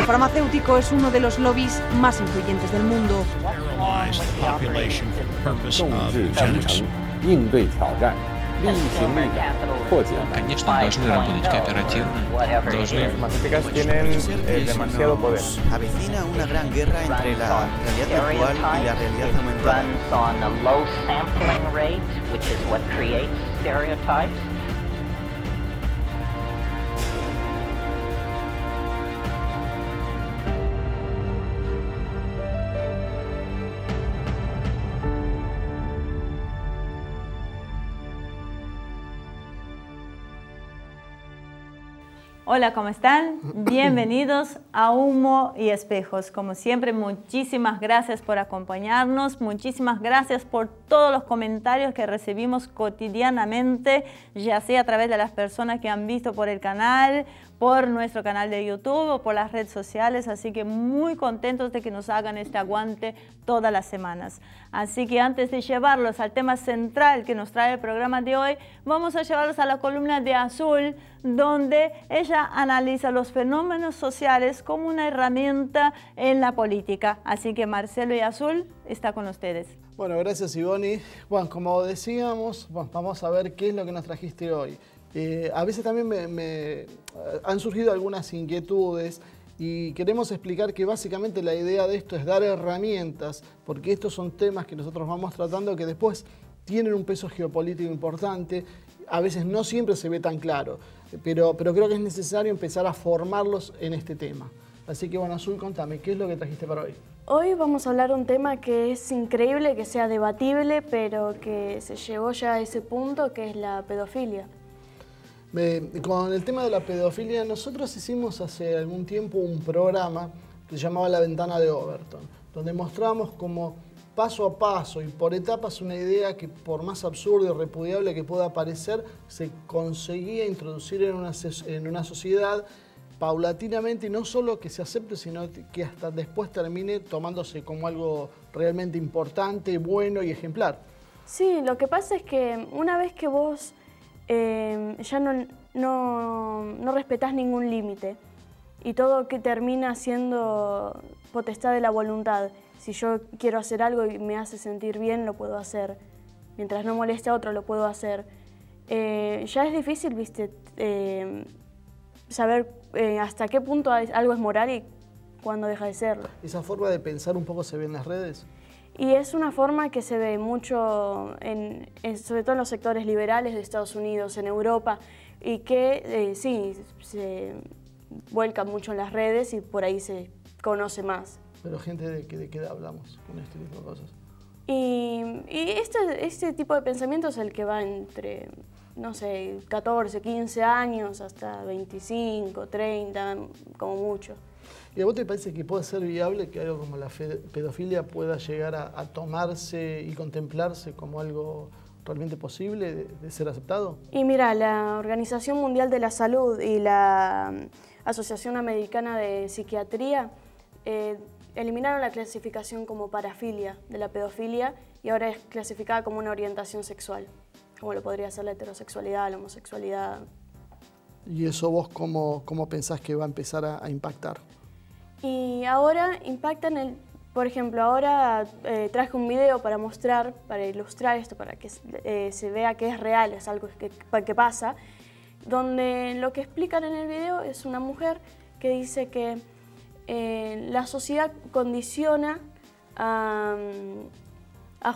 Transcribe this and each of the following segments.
farmacéutico es uno de los lobbies más influyentes del mundo. 应对挑战，力行力改，破解。 Конечно, должны работать кооперативно, должны... demasiado poder. Avecina una gran guerra entre la realidad virtual y la realidad aumentada. Hola, ¿cómo están? Bienvenidos a Humo y Espejos. Como siempre, muchísimas gracias por acompañarnos, muchísimas gracias por todos los comentarios que recibimos cotidianamente, ya sea a través de las personas que han visto por el canal, por nuestro canal de YouTube o por las redes sociales, así que muy contentos de que nos hagan este aguante todas las semanas. Así que antes de llevarlos al tema central que nos trae el programa de hoy, vamos a llevarlos a la columna de Azul, donde ella analiza los fenómenos sociales como una herramienta en la política. Así que Marcelo y Azul está con ustedes. Bueno, gracias Ivonne. Bueno, como decíamos, vamos a ver qué es lo que nos trajiste hoy. A veces también me han surgido algunas inquietudes y queremos explicar que básicamente la idea de esto es dar herramientas, porque estos son temas que nosotros vamos tratando que después tienen un peso geopolítico importante, a veces no siempre se ve tan claro, pero creo que es necesario empezar a formarlos en este tema. Así que bueno, Azul, contame, ¿qué es lo que trajiste para hoy? Hoy vamos a hablar de un tema que es increíble, que sea debatible, pero que se llegó ya a ese punto, que es la pedofilia. Con el tema de la pedofilia, nosotros hicimos hace algún tiempo un programa que se llamaba La Ventana de Overton, donde mostramos como paso a paso y por etapas una idea que por más absurda y repudiable que pueda parecer, se conseguía introducir en una sociedad paulatinamente, y no solo que se acepte, sino que hasta después termine tomándose como algo realmente importante, bueno y ejemplar. Sí, lo que pasa es que una vez que vos ya no respetás ningún límite y todo que termina siendo potestad de la voluntad. Si yo quiero hacer algo y me hace sentir bien, lo puedo hacer. Mientras no moleste a otro, lo puedo hacer. Ya es difícil, ¿viste? Saber hasta qué punto algo es moral y cuándo deja de serlo. ¿Esa forma de pensar un poco se ve en las redes? Y es una forma que se ve mucho, sobre todo en los sectores liberales de Estados Unidos, en Europa, y que sí, se vuelca mucho en las redes y por ahí se conoce más. Pero gente de qué edad hablamos con este tipo de cosas. Y este tipo de pensamiento es el que va entre, no sé, 14, 15 años hasta 25, 30, como mucho. ¿Y a vos te parece que puede ser viable que algo como la pedofilia pueda llegar a tomarse y contemplarse como algo realmente posible de ser aceptado? Y mira, la Organización Mundial de la Salud y la Asociación Americana de Psiquiatría eliminaron la clasificación como parafilia de la pedofilia y ahora es clasificada como una orientación sexual, como lo podría ser la heterosexualidad, la homosexualidad. ¿Y eso vos cómo pensás que va a empezar a impactar? Y ahora impacta por ejemplo, ahora traje un video para mostrar, para ilustrar esto, para que se vea que es real, es algo que pasa, donde lo que explican en el video es una mujer que dice que la sociedad condiciona a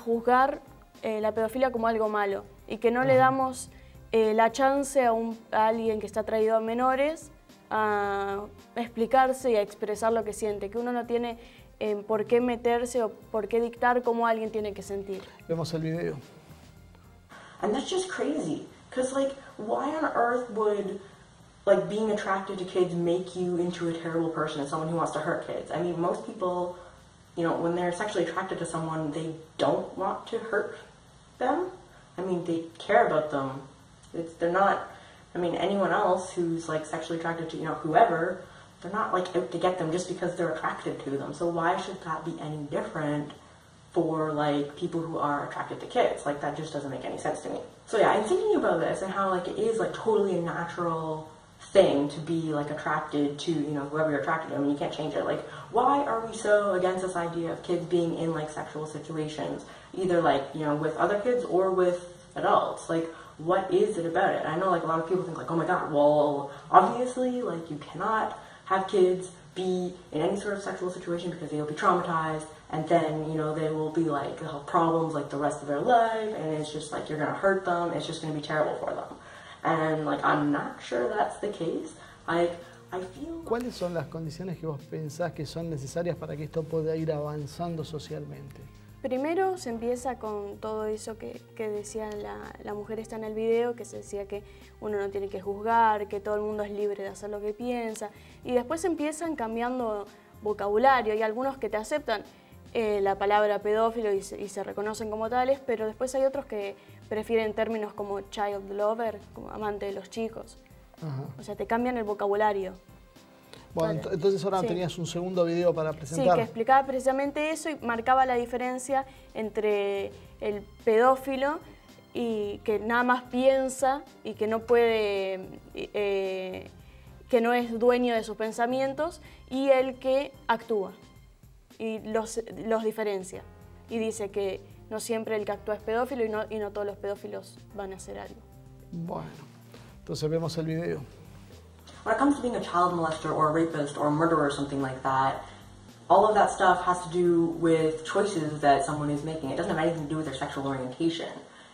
juzgar la pedofilia como algo malo y que no le damos la chance a alguien que está atraído a menores a explicarse y a expresar lo que siente, que uno no tiene por qué meterse o por qué dictar cómo alguien tiene que sentir. Vemos el video. And that's just crazy, because like, why on earth would like being attracted to kids make you into a terrible person and someone who wants to hurt kids? I mean, most people, you know, when they're sexually attracted to someone, they don't want to hurt them. I mean, they care about them. They're not, I mean, anyone else who's like sexually attracted to, you know, whoever, they're not like out to get them just because they're attracted to them. So why should that be any different for like people who are attracted to kids? Like that just doesn't make any sense to me. So yeah, I'm thinking about this and how like it is like totally a natural thing to be like attracted to, you know, whoever you're attracted to. I mean, you can't change it. Like, why are we so against this idea of kids being in like sexual situations, either like, you know, with other kids or with adults? Like, what is it about it? I know like a lot of people think like, oh my god, well, obviously like you cannot have kids be in any sort of sexual situation because they'll be traumatized, and then, you know, they will be like, they'll have problems like the rest of their life, and it's just like you're gonna hurt them, it's just gonna be terrible for them. And like, I'm not sure that's the case. Like, I feel... ¿Cuáles son las condiciones que vos pensás que son necesarias para que esto pueda ir avanzando socialmente? Primero se empieza con todo eso que decía la mujer esta en el video, que se decía que uno no tiene que juzgar, que todo el mundo es libre de hacer lo que piensa, y después empiezan cambiando vocabulario. Hay algunos que te aceptan la palabra pedófilo y se reconocen como tales, pero después hay otros que prefieren términos como child lover, como amante de los chicos. Ajá. O sea, te cambian el vocabulario. Bueno, entonces ahora tenías un segundo video para presentar. Sí, que explicaba precisamente eso y marcaba la diferencia entre el pedófilo y que nada más piensa y que no puede, que no es dueño de sus pensamientos, y el que actúa y los diferencia. Y dice que no siempre el que actúa es pedófilo y no todos los pedófilos van a hacer algo. Bueno, entonces vemos el video. When it comes to being a child molester or a rapist or a murderer or something like that, all of that stuff has to do with choices that someone is making. It doesn't have anything to do with their sexual orientation.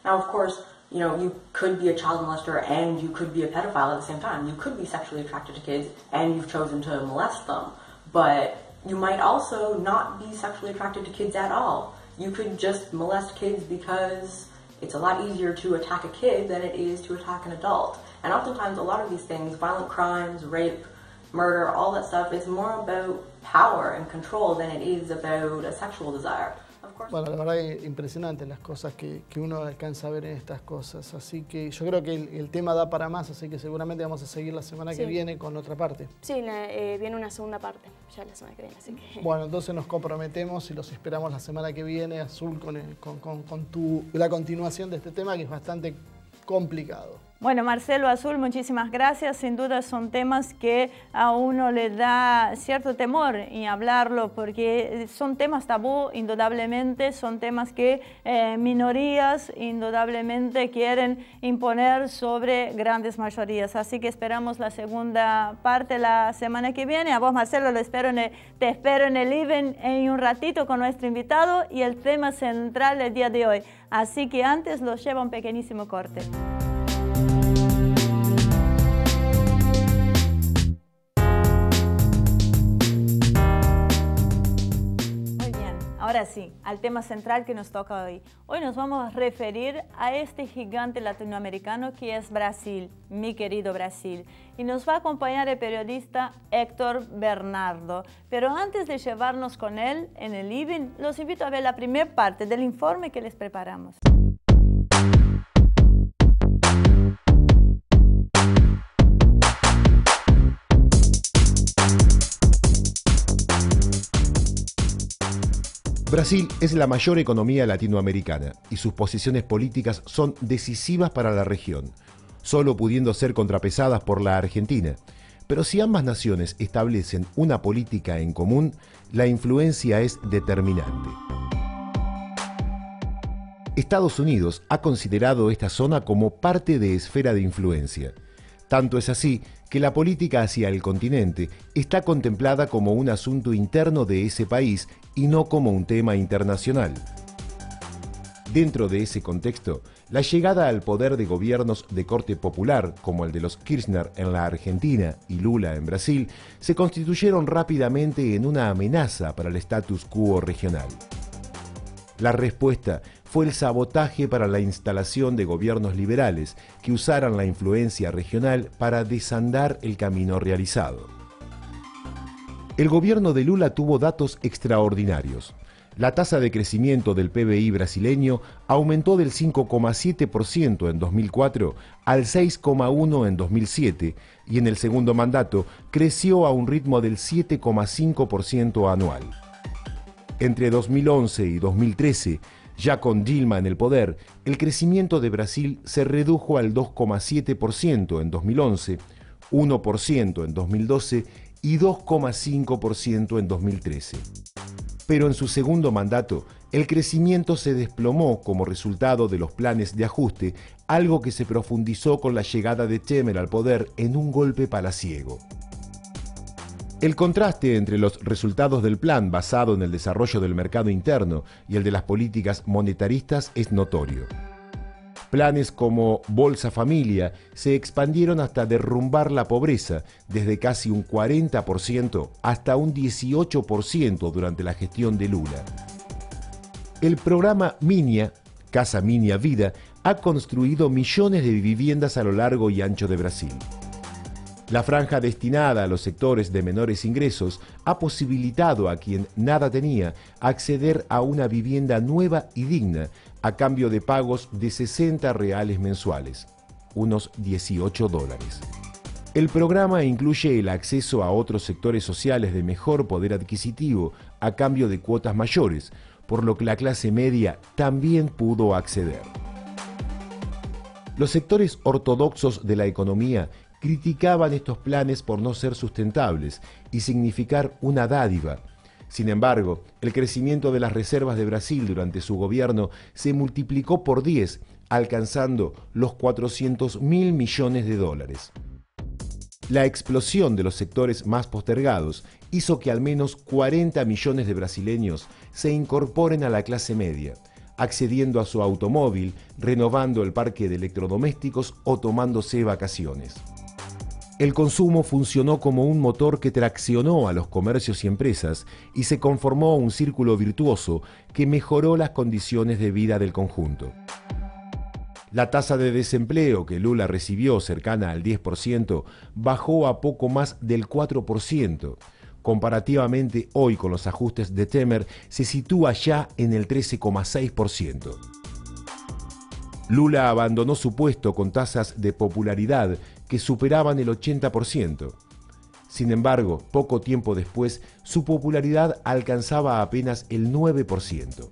Now, of course, you know, you could be a child molester and you could be a pedophile at the same time. You could be sexually attracted to kids and you've chosen to molest them. But you might also not be sexually attracted to kids at all. You could just molest kids because it's a lot easier to attack a kid than it is to attack an adult. And oftentimes a lot of these things, violent crimes, rape, murder, all that stuff, it's more about power and control than it is about a sexual desire. Bueno, la verdad es impresionante las cosas que uno alcanza a ver en estas cosas. Así que yo creo que el tema da para más, así que seguramente vamos a seguir la semana que viene con otra parte. Sí, viene una segunda parte ya la semana que viene, así que... Bueno, entonces nos comprometemos y los esperamos la semana que viene, Azul, con la continuación de este tema que es bastante complicado. Bueno, Marcelo, Azul, muchísimas gracias. Sin duda son temas que a uno le da cierto temor en hablarlo, porque son temas tabú, indudablemente, son temas que minorías indudablemente quieren imponer sobre grandes mayorías. Así que esperamos la segunda parte la semana que viene. A vos, Marcelo, te espero en el event en un ratito con nuestro invitado y el tema central del día de hoy. Así que antes los lleva un pequeñísimo corte. Ahora sí, al tema central que nos toca hoy. Hoy nos vamos a referir a este gigante latinoamericano que es Brasil, mi querido Brasil. Y nos va a acompañar el periodista Héctor Bernardo. Pero antes de llevarnos con él en el living, los invito a ver la primera parte del informe que les preparamos. Brasil es la mayor economía latinoamericana y sus posiciones políticas son decisivas para la región, solo pudiendo ser contrapesadas por la Argentina. Pero si ambas naciones establecen una política en común, la influencia es determinante. Estados Unidos ha considerado esta zona como parte de esfera de influencia. Tanto es así que la política hacia el continente está contemplada como un asunto interno de ese país y no como un tema internacional. Dentro de ese contexto, la llegada al poder de gobiernos de corte popular, como el de los Kirchner en la Argentina y Lula en Brasil, se constituyeron rápidamente en una amenaza para el status quo regional. La respuesta fue el sabotaje para la instalación de gobiernos liberales que usaran la influencia regional para desandar el camino realizado. El gobierno de Lula tuvo datos extraordinarios. La tasa de crecimiento del PBI brasileño aumentó del 5,7% en 2004 al 6,1% en 2007 y en el segundo mandato creció a un ritmo del 7,5% anual. Entre 2011 y 2013, ya con Dilma en el poder, el crecimiento de Brasil se redujo al 2,7% en 2011, 1% en 2012 y 2,5% en 2013. Pero en su segundo mandato, el crecimiento se desplomó como resultado de los planes de ajuste, algo que se profundizó con la llegada de Temer al poder en un golpe palaciego. El contraste entre los resultados del plan basado en el desarrollo del mercado interno y el de las políticas monetaristas es notorio. Planes como Bolsa Familia se expandieron hasta derrumbar la pobreza, desde casi un 40% hasta un 18% durante la gestión de Lula. El programa Minha, Casa Minha Vida, ha construido millones de viviendas a lo largo y ancho de Brasil. La franja destinada a los sectores de menores ingresos ha posibilitado a quien nada tenía acceder a una vivienda nueva y digna a cambio de pagos de 60 reales mensuales, unos $18. El programa incluye el acceso a otros sectores sociales de mejor poder adquisitivo a cambio de cuotas mayores, por lo que la clase media también pudo acceder. Los sectores ortodoxos de la economía criticaban estos planes por no ser sustentables y significar una dádiva. Sin embargo, el crecimiento de las reservas de Brasil durante su gobierno se multiplicó por 10, alcanzando los 400.000 millones de dólares. La explosión de los sectores más postergados hizo que al menos 40 millones de brasileños se incorporen a la clase media, accediendo a su automóvil, renovando el parque de electrodomésticos o tomándose vacaciones. El consumo funcionó como un motor que traccionó a los comercios y empresas y se conformó un círculo virtuoso que mejoró las condiciones de vida del conjunto. La tasa de desempleo que Lula recibió, cercana al 10%, bajó a poco más del 4%. Comparativamente, hoy con los ajustes de Temer, se sitúa ya en el 13,6%. Lula abandonó su puesto con tasas de popularidad que superaban el 80%. Sin embargo, poco tiempo después, su popularidad alcanzaba apenas el 9%.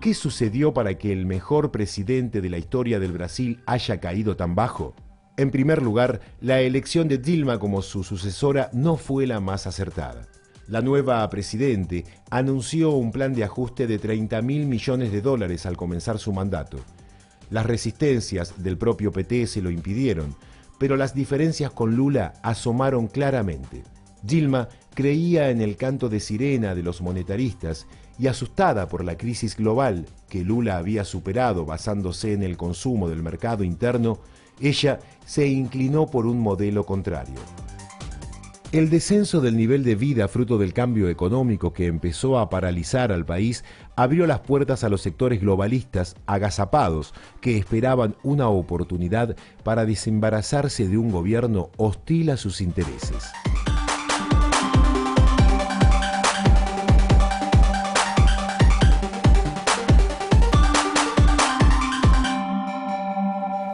¿Qué sucedió para que el mejor presidente de la historia del Brasil haya caído tan bajo? En primer lugar, la elección de Dilma como su sucesora no fue la más acertada. La nueva presidente anunció un plan de ajuste de 30.000 millones de dólares al comenzar su mandato. Las resistencias del propio PT se lo impidieron, pero las diferencias con Lula asomaron claramente. Dilma creía en el canto de sirena de los monetaristas y, asustada por la crisis global que Lula había superado basándose en el consumo del mercado interno, ella se inclinó por un modelo contrario. El descenso del nivel de vida fruto del cambio económico que empezó a paralizar al país abrió las puertas a los sectores globalistas agazapados que esperaban una oportunidad para desembarazarse de un gobierno hostil a sus intereses.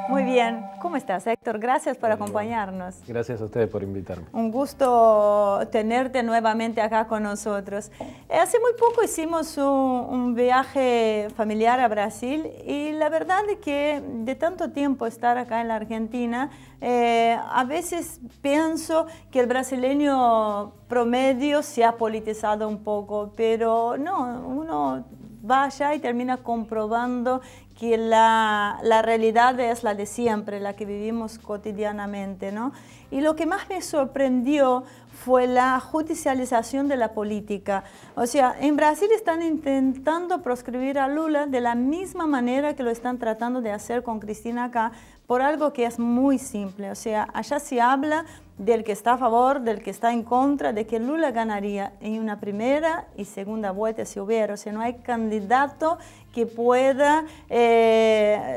Muy bien. ¿Cómo estás, Héctor? Gracias por acompañarnos. Gracias a ustedes por invitarme. Un gusto tenerte nuevamente acá con nosotros. Hace muy poco hicimos un viaje familiar a Brasil y la verdad es que de tanto tiempo estar acá en la Argentina, a veces pienso que el brasileño promedio se ha politizado un poco, pero no, uno va allá y termina comprobando que la realidad es la de siempre, la que vivimos cotidianamente, ¿no? Y lo que más me sorprendió fue la judicialización de la política. O sea, en Brasil están intentando proscribir a Lula de la misma manera que lo están tratando de hacer con Cristina acá, por algo que es muy simple. O sea, allá se habla del que está a favor, del que está en contra, de que Lula ganaría en una primera y segunda vuelta si hubiera. O sea, no hay candidato que pueda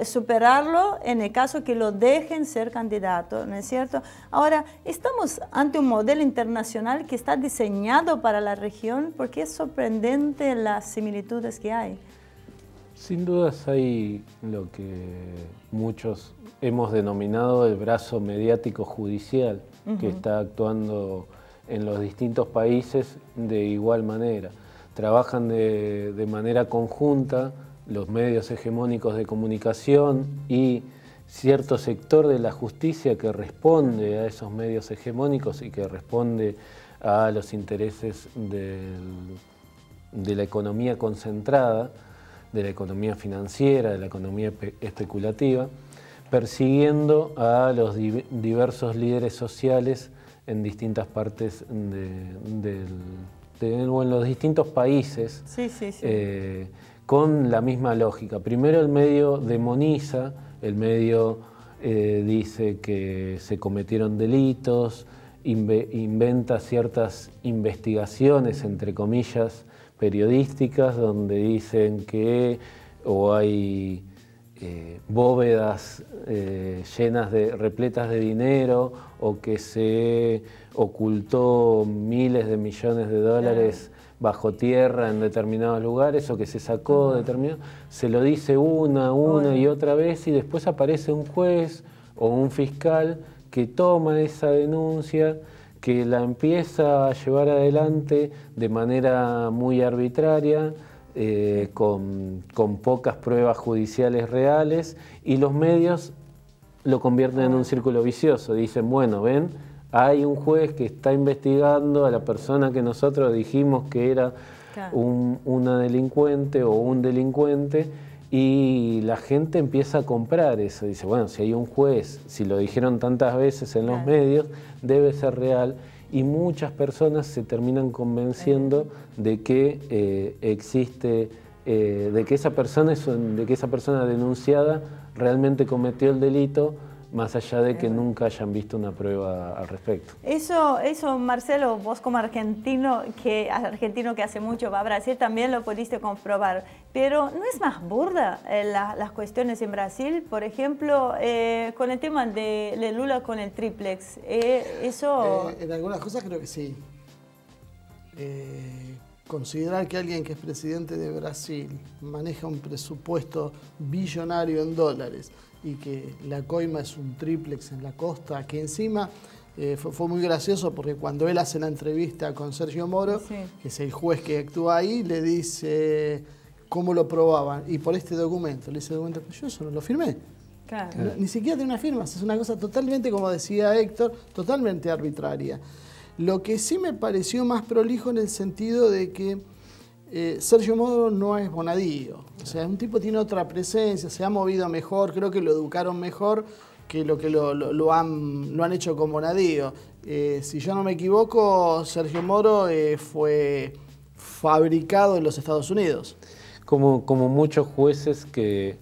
superarlo en el caso que lo dejen ser candidato, ¿no es cierto? Ahora, estamos ante un modelo internacional que está diseñado para la región porque es sorprendente las similitudes que hay. Sin dudas hay lo que muchos hemos denominado el brazo mediático judicial, que está actuando en los distintos países de igual manera. Trabajan de manera conjunta los medios hegemónicos de comunicación y cierto sector de la justicia que responde a esos medios hegemónicos y que responde a los intereses de la economía concentrada, de la economía financiera, de la economía especulativa, persiguiendo a los diversos líderes sociales en distintas partes o en los distintos países, con la misma lógica. Primero el medio demoniza, el medio dice que se cometieron delitos, inventa ciertas investigaciones, entre comillas, periodísticas, donde dicen que hay bóvedas repletas de dinero, o que se ocultó miles de millones de dólares bajo tierra en determinados lugares, o que se sacó determinado. Se lo dice una y otra vez, y después aparece un juez o un fiscal que toma esa denuncia, que la empieza a llevar adelante de manera muy arbitraria, con pocas pruebas judiciales reales, y los medios lo convierten en un círculo vicioso. Dicen, bueno, ven, hay un juez que está investigando a la persona que nosotros dijimos que era una delincuente o un delincuente, y la gente empieza a comprar eso. Dice, bueno, si hay un juez, si lo dijeron tantas veces en los medios, debe ser real. Y muchas personas se terminan convenciendo de que existe, de que esa persona denunciada realmente cometió el delito, más allá de que nunca hayan visto una prueba al respecto. Eso, Marcelo, vos como argentino que hace mucho va a Brasil, también lo pudiste comprobar. Pero ¿no es más burda las cuestiones en Brasil? Por ejemplo, con el tema de Lula con el triplex, eso... en algunas cosas creo que sí. Considerar que alguien que es presidente de Brasil maneja un presupuesto billonario en dólares y que la coima es un triplex en la costa, que encima fue muy gracioso porque cuando él hace la entrevista con Sergio Moro, que es el juez que actúa ahí, le dice cómo lo probaban, y por este documento, le dice el documento, yo eso no lo firmé. Claro. Ni siquiera tiene una firma, es una cosa totalmente, como decía Héctor, totalmente arbitraria. Lo que sí me pareció más prolijo en el sentido de que Sergio Moro no es Bonadío, o sea, un tipo tiene otra presencia, se ha movido mejor, creo que lo educaron mejor que lo que lo han hecho con Bonadío. Si yo no me equivoco, Sergio Moro fue fabricado en los Estados Unidos. Como muchos jueces que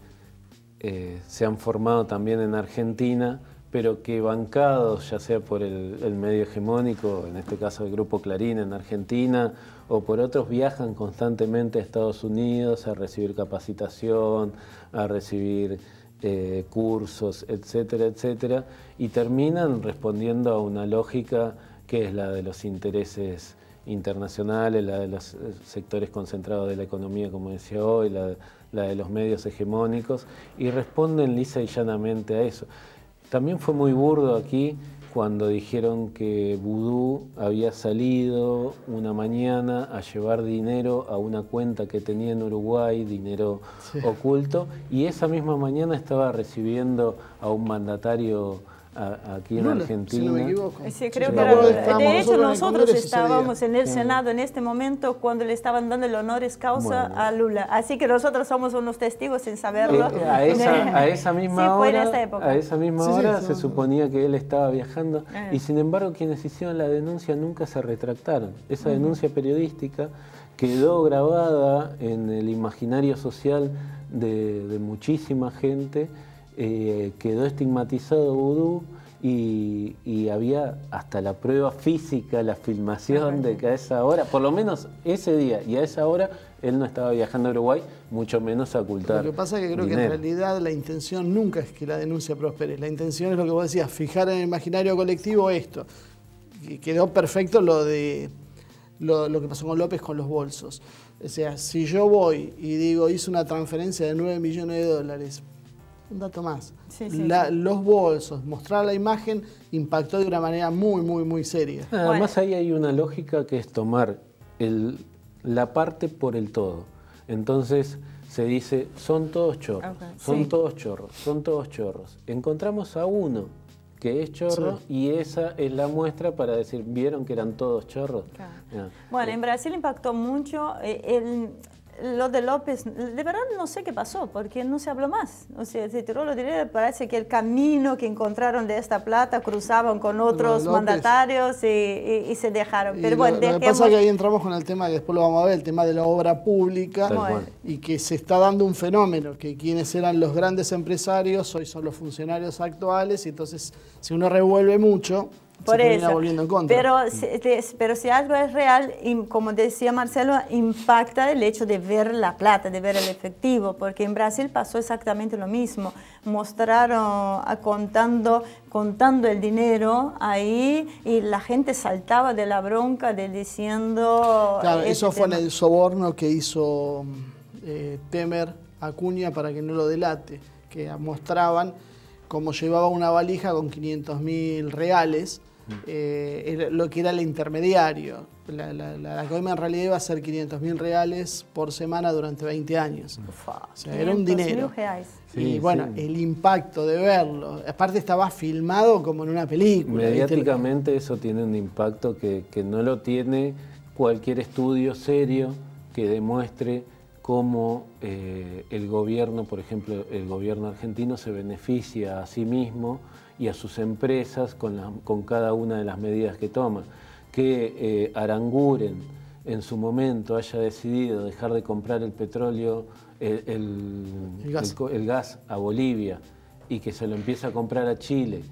se han formado también en Argentina, pero que bancados ya sea por el medio hegemónico, en este caso el Grupo Clarín en Argentina, o por otros, viajan constantemente a Estados Unidos a recibir capacitación, a recibir cursos, etcétera, etcétera, y terminan respondiendo a una lógica que es la de los intereses internacionales, la de los sectores concentrados de la economía, como decía hoy, la de los medios hegemónicos, y responden lisa y llanamente a eso. También fue muy burdo aquí cuando dijeron que Vudú había salido una mañana a llevar dinero a una cuenta que tenía en Uruguay, dinero oculto, y esa misma mañana estaba recibiendo a un mandatario aquí en Lula, Argentina. Si no me equivoco. Sí, creo que era, de hecho, nosotros estábamos en el Senado en este momento cuando le estaban dando el honoris causa a Lula. Así que nosotros somos unos testigos sin saberlo. A esa misma hora, se suponía que él estaba viajando, y sin embargo quienes hicieron la denuncia nunca se retractaron. Esa denuncia periodística quedó grabada en el imaginario social de muchísima gente. Quedó estigmatizado Vudú, y había hasta la prueba física, la filmación de que a esa hora, por lo menos ese día y a esa hora, él no estaba viajando a Uruguay, mucho menos a ocultar. Lo que pasa es que creo que en realidad la intención nunca es que la denuncia prospere. La intención es lo que vos decías, fijar en el imaginario colectivo esto. Y quedó perfecto lo que pasó con López con los bolsos. O sea, si yo voy y digo, hice una transferencia de 9 millones de dólares, un dato más. Los bolsos, mostrar la imagen, impactó de una manera muy seria. Además ahí hay una lógica que es tomar la parte por el todo. Entonces, se dice, son todos chorros, todos chorros, son todos chorros. Encontramos a uno que es chorro y esa es la muestra para decir, ¿vieron que eran todos chorros? Claro. Bueno, en Brasil impactó mucho lo de López. De verdad no sé qué pasó, porque no se habló más. O sea, se tiró lo dinero, parece que el camino que encontraron de esta plata cruzaban con otros mandatarios y se dejaron. Pero bueno, lo que pasa es que ahí entramos con el tema, que después lo vamos a ver, el tema de la obra pública, y que se está dando un fenómeno, que quienes eran los grandes empresarios hoy son los funcionarios actuales, y entonces si uno revuelve mucho, por se termina eso, volviendo en contra. pero si algo es real, como decía Marcelo, impacta el hecho de ver la plata, de ver el efectivo, porque en Brasil pasó exactamente lo mismo. Mostraron contando el dinero ahí y la gente saltaba de la bronca diciendo... Claro, eso fue en el soborno que hizo Temer a Acuña para que no lo delate, que mostraban cómo llevaba una valija con 500.000 reales, lo que era el intermediario. La coima en realidad iba a ser 500.000 reales por semana durante 20 años. O sea, era un dinero. Y bueno, el impacto de verlo, aparte estaba filmado como en una película. Mediáticamente eso tiene un impacto que no lo tiene cualquier estudio serio que demuestre cómo el gobierno, por ejemplo, el gobierno argentino se beneficia a sí mismo y a sus empresas con cada una de las medidas que toma. Que Aranguren en su momento haya decidido dejar de comprar el petróleo, el gas a Bolivia, y que se lo empiece a comprar a Chile,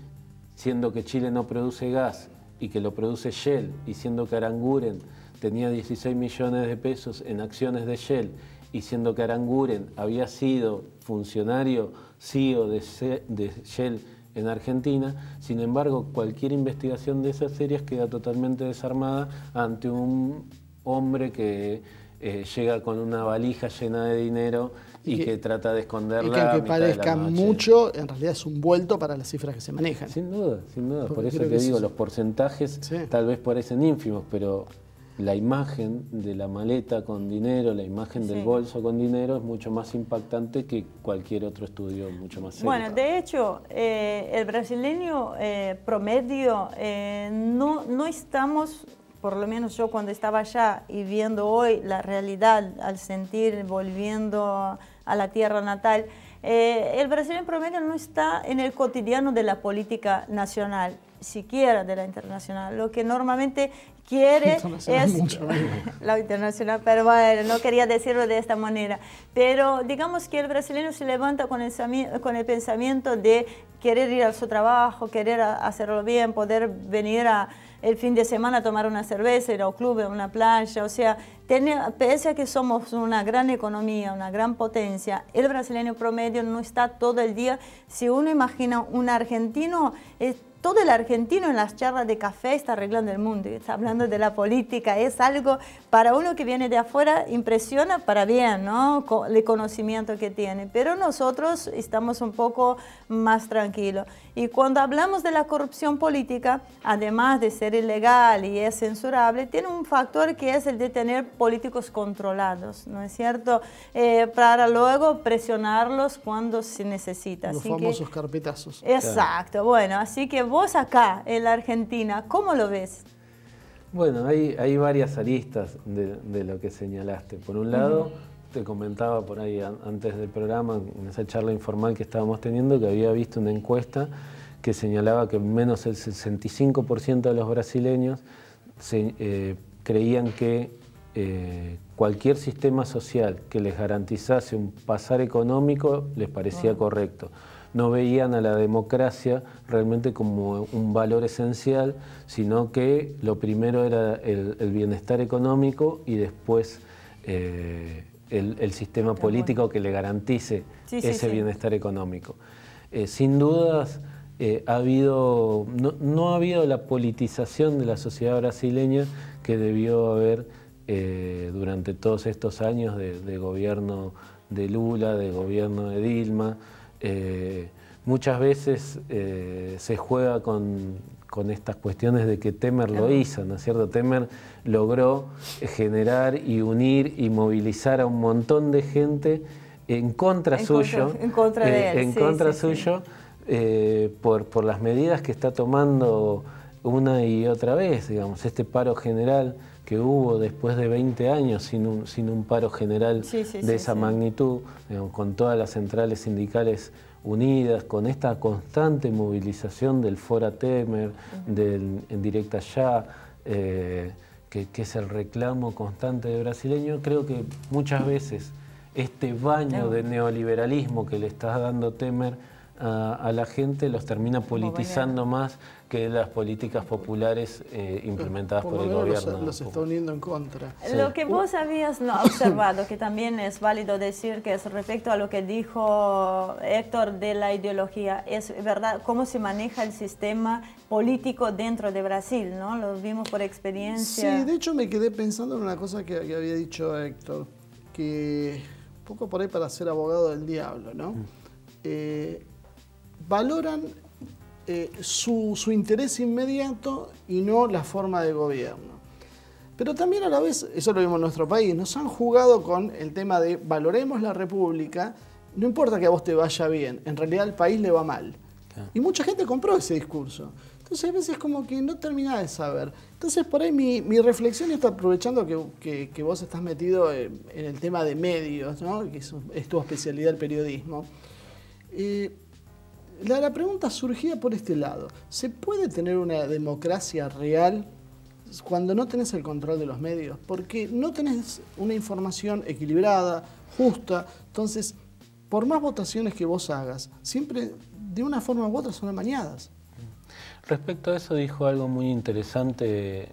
siendo que Chile no produce gas y que lo produce Shell, y siendo que Aranguren tenía 16 millones de pesos en acciones de Shell, y siendo que Aranguren había sido funcionario CEO de Shell en Argentina. Sin embargo, cualquier investigación de esas series queda totalmente desarmada ante un hombre que llega con una valija llena de dinero y que trata de esconderla. Y que aunque parezca mucho, en realidad es un vuelto para las cifras que se manejan. Sin duda, sin duda. Por eso que digo, los porcentajes tal vez parecen ínfimos, pero la imagen de la maleta con dinero, la imagen del bolso con dinero es mucho más impactante que cualquier otro estudio mucho más serio. Bueno, de hecho, el brasileño promedio no estamos, por lo menos yo cuando estaba allá y viendo hoy la realidad, al sentir volviendo a la tierra natal, el brasileño promedio no está en el cotidiano de la política nacional, siquiera de la internacional. Lo que normalmente quiere es la internacional, pero bueno, no quería decirlo de esta manera. Pero digamos que el brasileño se levanta con el pensamiento de querer ir a su trabajo, querer hacerlo bien, poder venir el fin de semana a tomar una cerveza, ir a un club, a una playa. O sea, pese a que somos una gran economía, una gran potencia, el brasileño promedio no está todo el día. Si uno imagina un argentino, todo el argentino en las charlas de café está arreglando el mundo, está hablando de la política. Es algo para uno que viene de afuera, impresiona para bien, ¿no? El conocimiento que tiene. Pero nosotros estamos un poco más tranquilos. Y cuando hablamos de la corrupción política, además de ser ilegal y es censurable, tiene un factor que es el de tener políticos controlados, ¿no es cierto? Para luego presionarlos cuando se necesita. Los famosos carpetazos. Exacto. Bueno, así que vos acá, en la Argentina, ¿cómo lo ves? Bueno, hay varias aristas de lo que señalaste. Por un lado, te comentaba por ahí antes del programa, en esa charla informal que estábamos teniendo, que había visto una encuesta que señalaba que menos el 65% de los brasileños creían que cualquier sistema social que les garantizase un pasar económico les parecía correcto. No veían a la democracia realmente como un valor esencial, sino que lo primero era el bienestar económico y después el sistema político que le garantice ese bienestar económico. Sin dudas, no ha habido la politización de la sociedad brasileña que debió haber durante todos estos años de gobierno de Lula, de gobierno de Dilma. Muchas veces se juega con estas cuestiones de que Temer lo hizo, ¿no es cierto? Temer logró generar y unir y movilizar a un montón de gente en contra suyo, por las medidas que está tomando una y otra vez, digamos, este paro general que hubo después de 20 años sin un paro general de esa magnitud, digamos, con todas las centrales sindicales unidas, con esta constante movilización del Fora Temer, en Directa Ya, que es el reclamo constante de brasileño. Creo que muchas veces este baño de neoliberalismo que le está dando Temer a la gente los termina politizando más que las políticas populares implementadas por el gobierno. Los está uniendo en contra. Lo que vos habías observado, que también es válido decir que es respecto a lo que dijo Héctor de la ideología, es verdad cómo se maneja el sistema político dentro de Brasil, ¿no? Lo vimos por experiencia. Sí, de hecho me quedé pensando en una cosa que había dicho Héctor, que un poco por ahí para ser abogado del diablo, ¿no? Valoran su interés inmediato y no la forma de gobierno. Pero también a la vez, eso lo vimos en nuestro país, nos han jugado con el tema de valoremos la república, no importa que a vos te vaya bien, en realidad al país le va mal. Y mucha gente compró ese discurso. Entonces a veces como que no termina de saber. Entonces por ahí mi reflexión está aprovechando que vos estás metido en el tema de medios, ¿no? Que es tu especialidad el periodismo. La pregunta surgía por este lado. ¿Se puede tener una democracia real cuando no tenés el control de los medios? Porque no tenés una información equilibrada, justa. Entonces, por más votaciones que vos hagas, siempre de una forma u otra son amañadas. Respecto a eso dijo algo muy interesante,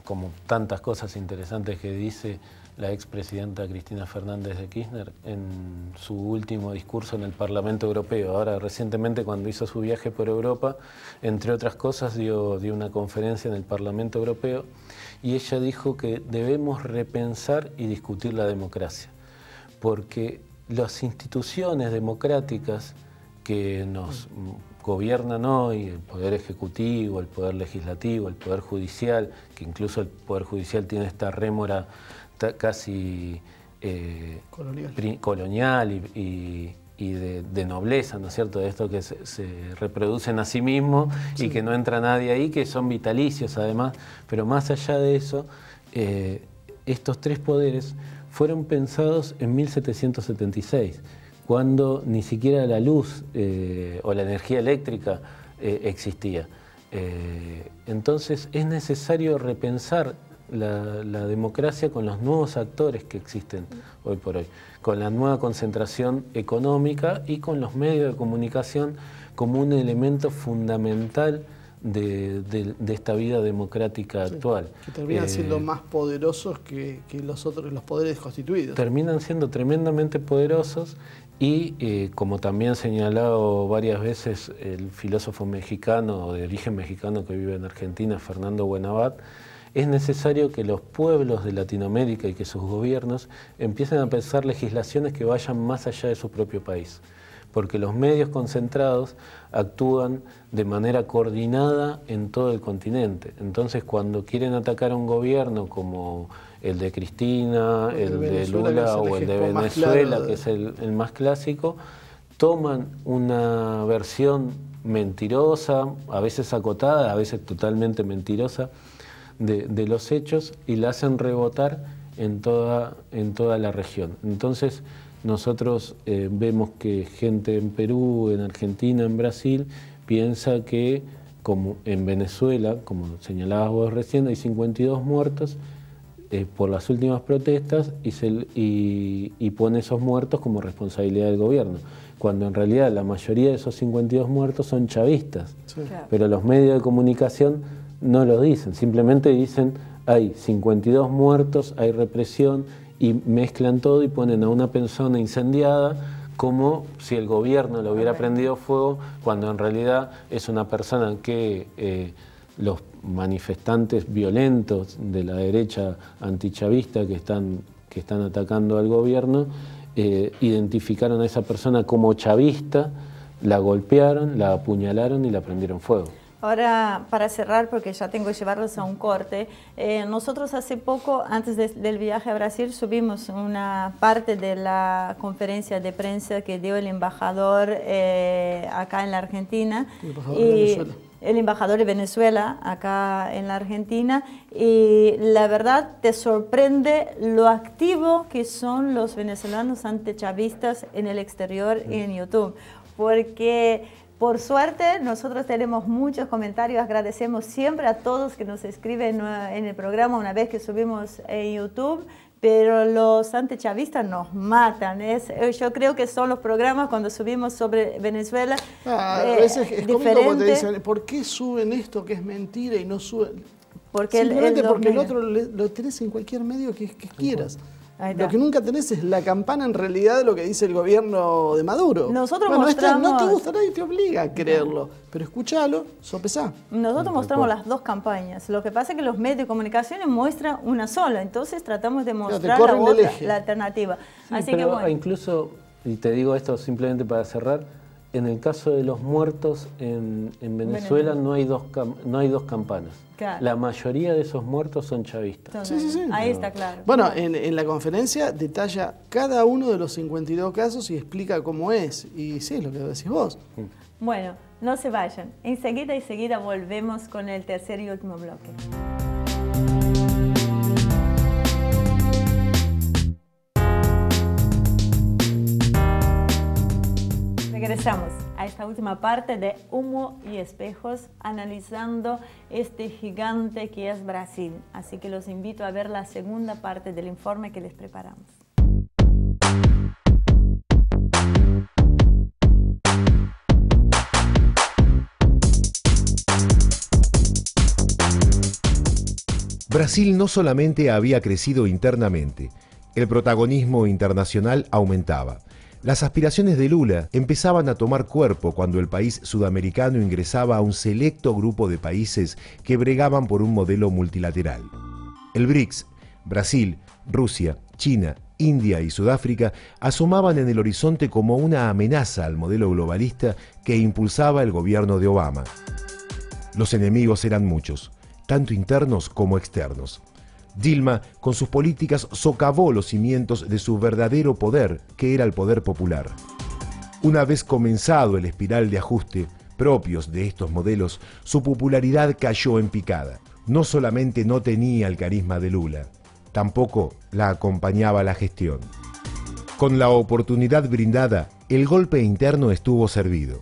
como tantas cosas interesantes que dice la expresidenta Cristina Fernández de Kirchner en su último discurso en el Parlamento Europeo. Ahora, recientemente, cuando hizo su viaje por Europa, entre otras cosas, dio una conferencia en el Parlamento Europeo y ella dijo que debemos repensar y discutir la democracia, porque las instituciones democráticas que nos gobiernan hoy, el Poder Ejecutivo, el Poder Legislativo, el Poder Judicial, que incluso el Poder Judicial tiene esta rémora casi colonial y de nobleza, ¿no es cierto?, de esto que se reproducen a sí mismos y que no entra nadie ahí, que son vitalicios además, pero más allá de eso, estos tres poderes fueron pensados en 1776, cuando ni siquiera la luz o la energía eléctrica existía. Entonces es necesario repensar la democracia con los nuevos actores que existen hoy por hoy, con la nueva concentración económica y con los medios de comunicación como un elemento fundamental de esta vida democrática actual. Que terminan siendo más poderosos que los poderes constituidos. Terminan siendo tremendamente poderosos y, como también señalado varias veces el filósofo mexicano de origen mexicano que vive en Argentina, Fernando Buenabad, es necesario que los pueblos de Latinoamérica y que sus gobiernos empiecen a pensar legislaciones que vayan más allá de su propio país, porque los medios concentrados actúan de manera coordinada en todo el continente. Entonces, cuando quieren atacar a un gobierno como el de Cristina, el de Lula o el de Venezuela, que es el más clásico, toman una versión mentirosa, a veces acotada, a veces totalmente mentirosa, de los hechos y la hacen rebotar en toda la región. Entonces nosotros vemos que gente en Perú, en Argentina, en Brasil, piensa que como en Venezuela, como señalabas vos recién, hay 52 muertos por las últimas protestas y pone esos muertos como responsabilidad del gobierno, cuando en realidad la mayoría de esos 52 muertos son chavistas. Sí. Claro. Pero los medios de comunicación no lo dicen, simplemente dicen hay 52 muertos, hay represión y mezclan todo y ponen a una persona incendiada como si el gobierno le hubiera prendido fuego, cuando en realidad es una persona que los manifestantes violentos de la derecha antichavista que están atacando al gobierno identificaron a esa persona como chavista, la golpearon, la apuñalaron y la prendieron fuego. Ahora, para cerrar, porque ya tengo que llevarlos a un corte, nosotros hace poco, antes del viaje a Brasil, subimos una parte de la conferencia de prensa que dio el embajador acá en la Argentina. El embajador de Venezuela acá en la Argentina, y la verdad te sorprende lo activo que son los venezolanos antichavistas en el exterior y en YouTube, porque por suerte nosotros tenemos muchos comentarios, agradecemos siempre a todos que nos escriben en el programa una vez que subimos en YouTube, pero los antichavistas nos matan. Yo creo que son los programas cuando subimos sobre Venezuela. A veces es cómico cuando te dicen, ¿por qué suben esto que es mentira y no suben? Porque simplemente porque el otro lo tenés en cualquier medio que quieras. Lo que nunca tenés es la campana en realidad de lo que dice el gobierno de Maduro. Nosotros bueno, mostramos... no te gusta, nadie te obliga a creerlo, pero escuchalo, sopesá. Nosotros mostramos las dos campañas. Lo que pasa es que los medios de comunicación muestran una sola, entonces tratamos de mostrar la alternativa. Sí, así pero que bueno. Incluso, y te digo esto simplemente para cerrar, en el caso de los muertos en Venezuela no hay dos campanas. Claro. La mayoría de esos muertos son chavistas. Sí. Ahí está claro. Bueno, en la conferencia detalla cada uno de los 52 casos y explica cómo es. Y sí, es lo que decís vos. Bueno, no se vayan. Enseguida volvemos con el tercer y último bloque. Regresamos a esta última parte de Humo y Espejos, analizando este gigante que es Brasil. Así que los invito a ver la segunda parte del informe que les preparamos. Brasil no solamente había crecido internamente, el protagonismo internacional aumentaba. Las aspiraciones de Lula empezaban a tomar cuerpo cuando el país sudamericano ingresaba a un selecto grupo de países que bregaban por un modelo multilateral. El BRICS, Brasil, Rusia, China, India y Sudáfrica asomaban en el horizonte como una amenaza al modelo globalista que impulsaba el gobierno de Obama. Los enemigos eran muchos, tanto internos como externos. Dilma, con sus políticas, socavó los cimientos de su verdadero poder, que era el poder popular. Una vez comenzado el espiral de ajuste propios de estos modelos, su popularidad cayó en picada. No solamente no tenía el carisma de Lula, tampoco la acompañaba la gestión. Con la oportunidad brindada, el golpe interno estuvo servido.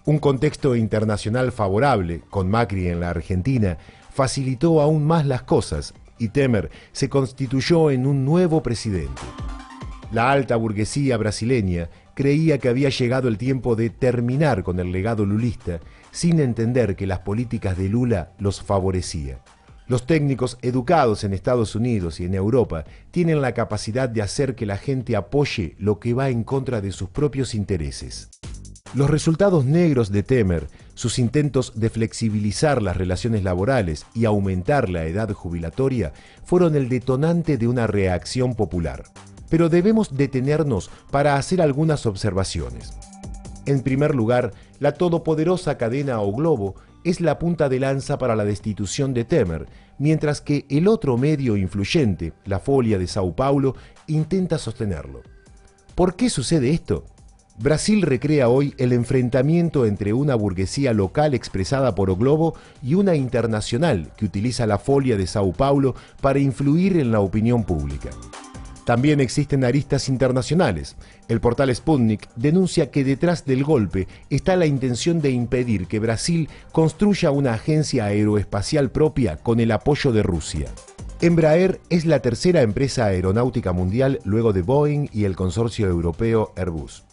Un contexto internacional favorable, con Macri en la Argentina, facilitó aún más las cosas, y Temer se constituyó en un nuevo presidente. La alta burguesía brasileña creía que había llegado el tiempo de terminar con el legado lulista, sin entender que las políticas de Lula los favorecía. Los técnicos educados en Estados Unidos y en Europa tienen la capacidad de hacer que la gente apoye lo que va en contra de sus propios intereses. Los resultados negros de Temer, sus intentos de flexibilizar las relaciones laborales y aumentar la edad jubilatoria, fueron el detonante de una reacción popular. Pero debemos detenernos para hacer algunas observaciones. En primer lugar, la todopoderosa cadena O Globo es la punta de lanza para la destitución de Temer, mientras que el otro medio influyente, la Folha de Sao Paulo, intenta sostenerlo. ¿Por qué sucede esto? Brasil recrea hoy el enfrentamiento entre una burguesía local expresada por O Globo y una internacional que utiliza la Folha de Sao Paulo para influir en la opinión pública. También existen aristas internacionales. El portal Sputnik denuncia que detrás del golpe está la intención de impedir que Brasil construya una agencia aeroespacial propia con el apoyo de Rusia. Embraer es la tercera empresa aeronáutica mundial luego de Boeing y el consorcio europeo Airbus.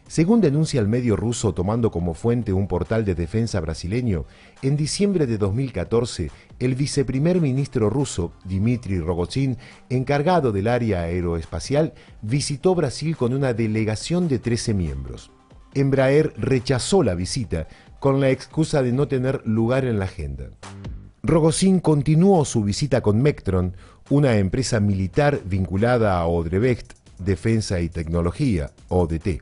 Según denuncia el medio ruso tomando como fuente un portal de defensa brasileño, en diciembre de 2014, el viceprimer ministro ruso, Dmitry Rogozin, encargado del área aeroespacial, visitó Brasil con una delegación de 13 miembros. Embraer rechazó la visita con la excusa de no tener lugar en la agenda. Rogozin continuó su visita con Mectron, una empresa militar vinculada a Odebrecht, Defensa y Tecnología, ODT.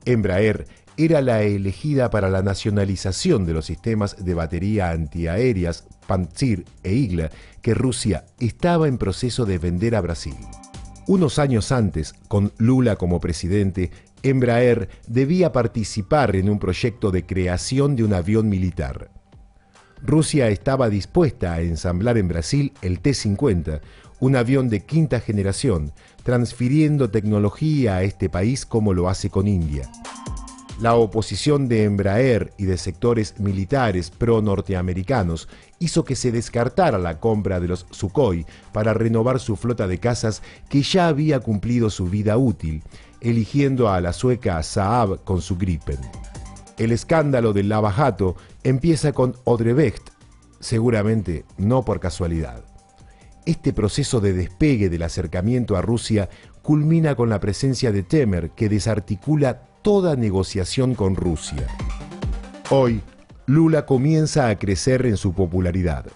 Embraer era la elegida para la nacionalización de los sistemas de batería antiaéreas Pantsir e Igla que Rusia estaba en proceso de vender a Brasil. Unos años antes, con Lula como presidente, Embraer debía participar en un proyecto de creación de un avión militar. Rusia estaba dispuesta a ensamblar en Brasil el T-50, un avión de quinta generación, transfiriendo tecnología a este país como lo hace con India. La oposición de Embraer y de sectores militares pro-norteamericanos hizo que se descartara la compra de los Sukhoi para renovar su flota de cazas que ya había cumplido su vida útil, eligiendo a la sueca Saab con su Gripen. El escándalo del lavajato empieza con Odebrecht, seguramente no por casualidad. Este proceso de despegue del acercamiento a Rusia culmina con la presencia de Temer, que desarticula toda negociación con Rusia. Hoy, Lula comienza a crecer en su popularidad.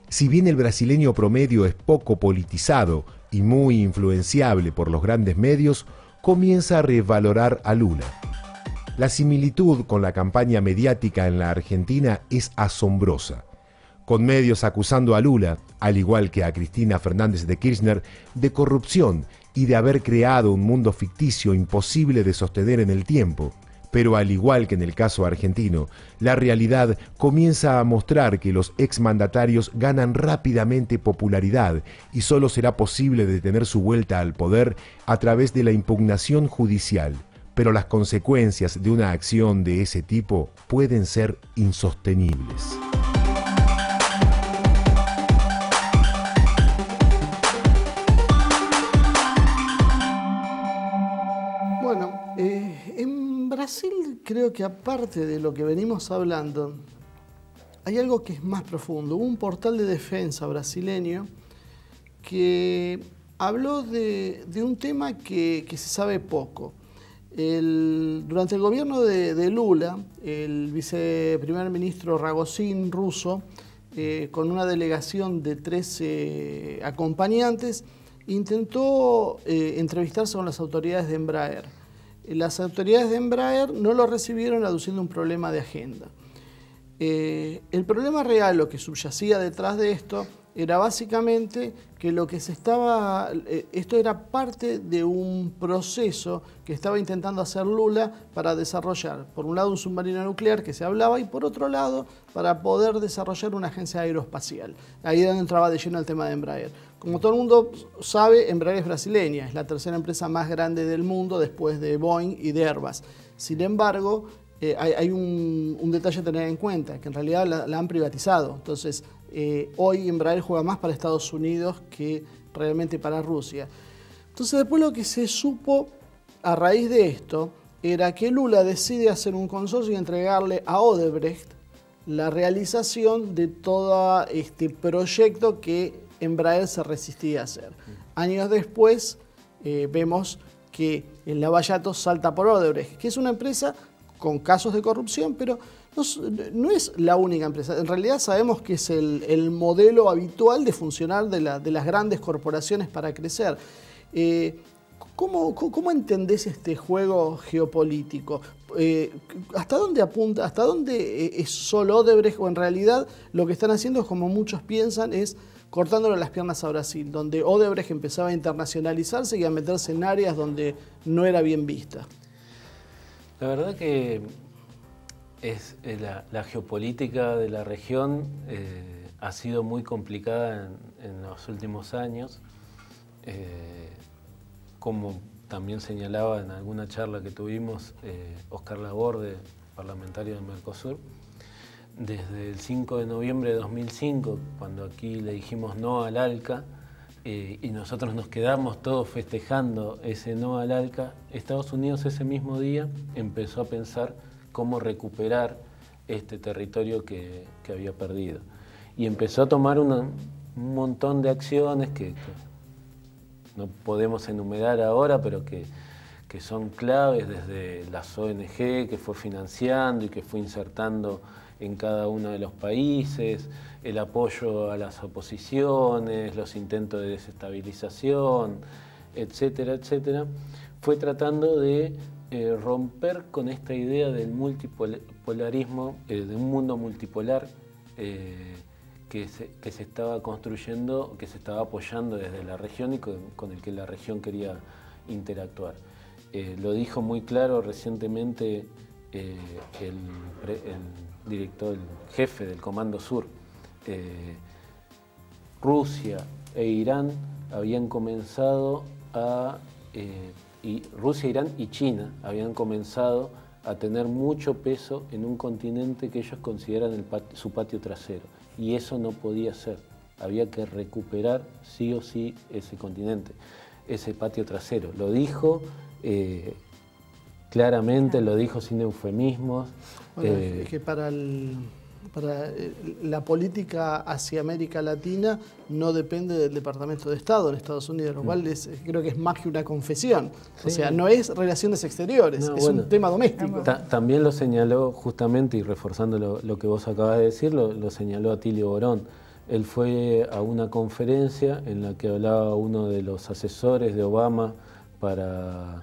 Si bien el brasileño promedio es poco politizado y muy influenciable por los grandes medios, comienza a revalorar a Lula. La similitud con la campaña mediática en la Argentina es asombrosa, con medios acusando a Lula, al igual que a Cristina Fernández de Kirchner, de corrupción y de haber creado un mundo ficticio imposible de sostener en el tiempo. Pero al igual que en el caso argentino, la realidad comienza a mostrar que los exmandatarios ganan rápidamente popularidad y solo será posible detener su vuelta al poder a través de la impugnación judicial. Pero las consecuencias de una acción de ese tipo pueden ser insostenibles. En Brasil creo que aparte de lo que venimos hablando, hay algo que es más profundo. Hubo un portal de defensa brasileño que habló de un tema que se sabe poco. Durante el gobierno de Lula, el viceprimer ministro Ragozin, ruso, con una delegación de 13 acompañantes, intentó entrevistarse con las autoridades de Embraer. Las autoridades de Embraer no lo recibieron aduciendo un problema de agenda. El problema real, lo que subyacía detrás de esto, era básicamente que lo que esto era parte de un proceso que estaba intentando hacer Lula para desarrollar, por un lado, un submarino nuclear que se hablaba y por otro lado, para poder desarrollar una agencia aeroespacial. Ahí es donde entraba de lleno el tema de Embraer. Como todo el mundo sabe, Embraer es brasileña, es la tercera empresa más grande del mundo después de Boeing y de Airbus. Sin embargo, hay un detalle a tener en cuenta, que en realidad la han privatizado. Entonces, hoy Embraer juega más para Estados Unidos que realmente para Rusia. Entonces, después lo que se supo a raíz de esto era que Lula decide hacer un consorcio y entregarle a Odebrecht la realización de todo este proyecto que Embraer se resistía a hacer. Años después vemos que el lavallato salta por Odebrecht, que es una empresa con casos de corrupción, pero no es la única empresa. En realidad sabemos que es el modelo habitual de funcionar de las grandes corporaciones para crecer. ¿Cómo entendés este juego geopolítico? ¿Hasta dónde apunta? ¿Hasta dónde es solo Odebrecht? O en realidad lo que están haciendo, como muchos piensan, es cortándole las piernas a Brasil, donde Odebrecht empezaba a internacionalizarse y a meterse en áreas donde no era bien vista. La verdad que la geopolítica de la región ha sido muy complicada en los últimos años. Como también señalaba en alguna charla que tuvimos Oscar Laborde, parlamentario de Mercosur, desde el 5 de noviembre de 2005, cuando aquí le dijimos no al ALCA, y nosotros nos quedamos todos festejando ese no al ALCA, Estados Unidos ese mismo día empezó a pensar cómo recuperar este territorio que había perdido. Y empezó a tomar un montón de acciones que no podemos enumerar ahora, pero que son claves, desde las ONG que fue financiando y que fue insertando en cada uno de los países, el apoyo a las oposiciones, los intentos de desestabilización, etcétera, etcétera, fue tratando de romper con esta idea del multipolarismo, de un mundo multipolar que se estaba construyendo, que se estaba apoyando desde la región y con el que la región quería interactuar. Lo dijo muy claro recientemente el director, el jefe del Comando Sur. Rusia e Irán habían comenzado a... Rusia, Irán y China habían comenzado a tener mucho peso en un continente que ellos consideran su patio trasero. Y eso no podía ser. Había que recuperar sí o sí ese continente, ese patio trasero. Lo dijo claramente, lo dijo sin eufemismos. Bueno, es que para la política hacia América Latina no depende del Departamento de Estado en Estados Unidos, lo cual creo que es más que una confesión. Sí. O sea, no es relaciones exteriores, es un tema doméstico. También lo señaló justamente, y reforzando lo que vos acabas de decir, lo señaló Atilio Borón. Él fue a una conferencia en la que hablaba uno de los asesores de Obama para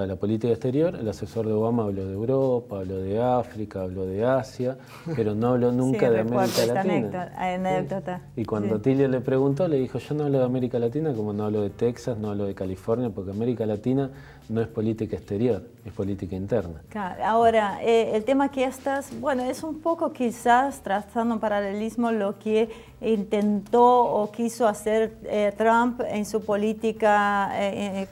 la política exterior. El asesor de Obama habló de Europa, habló de África, habló de Asia, pero no habló nunca de América Latina. Anécdota. Y cuando Atilio le preguntó, le dijo, yo no hablo de América Latina como no hablo de Texas, no hablo de California, porque América Latina no es política exterior, es política interna. Claro. Ahora, el tema que bueno, es un poco quizás, trazando un paralelismo, lo que intentó o quiso hacer Trump en su política, en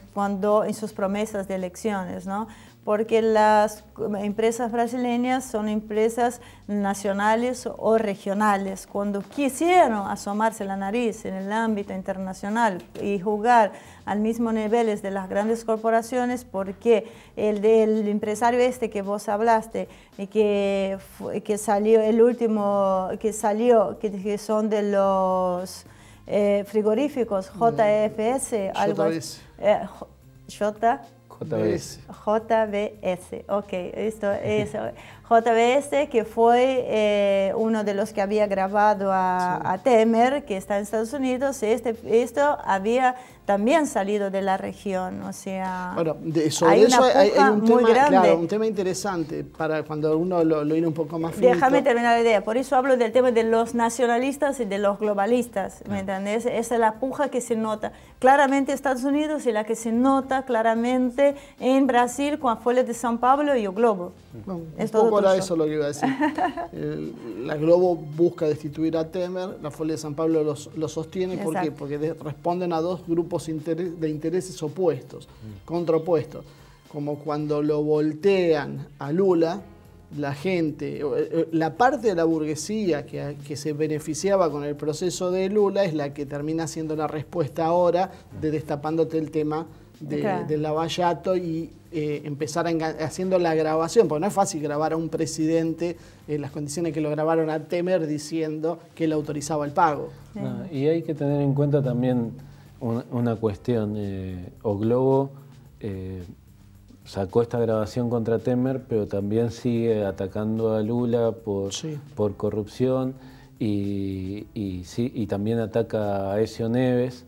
sus promesas de elecciones, ¿no? Porque las empresas brasileñas son empresas nacionales o regionales. Cuando quisieron asomarse la nariz en el ámbito internacional y jugar al mismo nivel de las grandes corporaciones, porque el del empresario que vos hablaste y que salió, el último que salió, que son de los frigoríficos, JFS, algo así. JBS, ok, esto es JBS, que fue uno de los que había grabado a Temer, que está en Estados Unidos. Esto había también salido de la región, o sea, bueno, sobre eso hay un tema muy grande. Claro, un tema interesante para cuando uno lo hila un poco más finito. Déjame terminar la idea, por eso hablo del tema de los nacionalistas y de los globalistas, ¿me entiendes? Esa es la puja que se nota claramente en Estados Unidos y la que se nota claramente en Brasil con la Folha de São Paulo y o Globo. Bueno, un poco era eso lo que iba a decir. La Globo busca destituir a Temer, la Folha de São Paulo lo sostiene. ¿Por qué? Porque responden a dos grupos de intereses opuestos, contraopuestos. Como cuando lo voltean a Lula, la gente, la parte de la burguesía que se beneficiaba con el proceso de Lula es la que termina siendo la respuesta ahora de destapándote el tema del lavallato y empezar haciendo la grabación, porque no es fácil grabar a un presidente en las condiciones que lo grabaron a Temer diciendo que él autorizaba el pago. Y hay que tener en cuenta también una cuestión. O Globo sacó esta grabación contra Temer, pero también sigue atacando a Lula por corrupción y también ataca a Ezio Neves,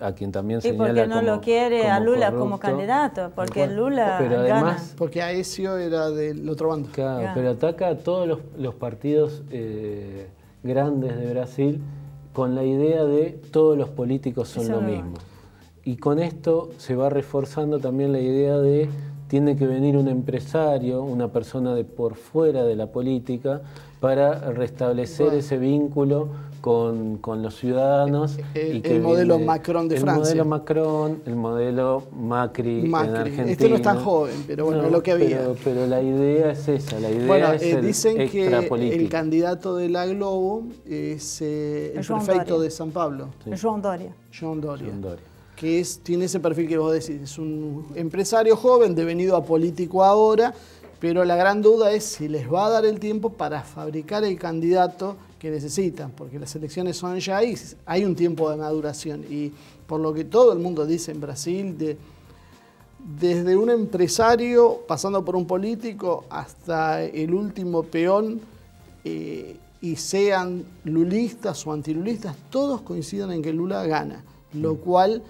a quien también señala porque no lo quiere a Lula corrupto, como candidato, porque Lula pero además, gana. Porque a Ezio era del otro bando. Claro, pero ataca a todos los partidos grandes de Brasil con la idea de todos los políticos son lo mismo. Y con esto se va reforzando también la idea de tiene que venir un empresario, una persona de por fuera de la política para restablecer ese vínculo con los ciudadanos. El modelo Macron de Francia. El modelo Macron, el modelo Macri en Argentina. Este no es tan joven, pero bueno, es lo que había. Pero la idea es esa, la idea es dicen que el candidato de la Globo es el prefecto de San Pablo. João Doria. João Doria. Que tiene ese perfil que vos decís, es un empresario joven, devenido a político ahora, pero la gran duda es si les va a dar el tiempo para fabricar el candidato que necesitan, porque las elecciones son ya y hay un tiempo de maduración. Y por lo que todo el mundo dice en Brasil, desde un empresario, pasando por un político, hasta el último peón, y sean lulistas o antilulistas, todos coinciden en que Lula gana, lo cual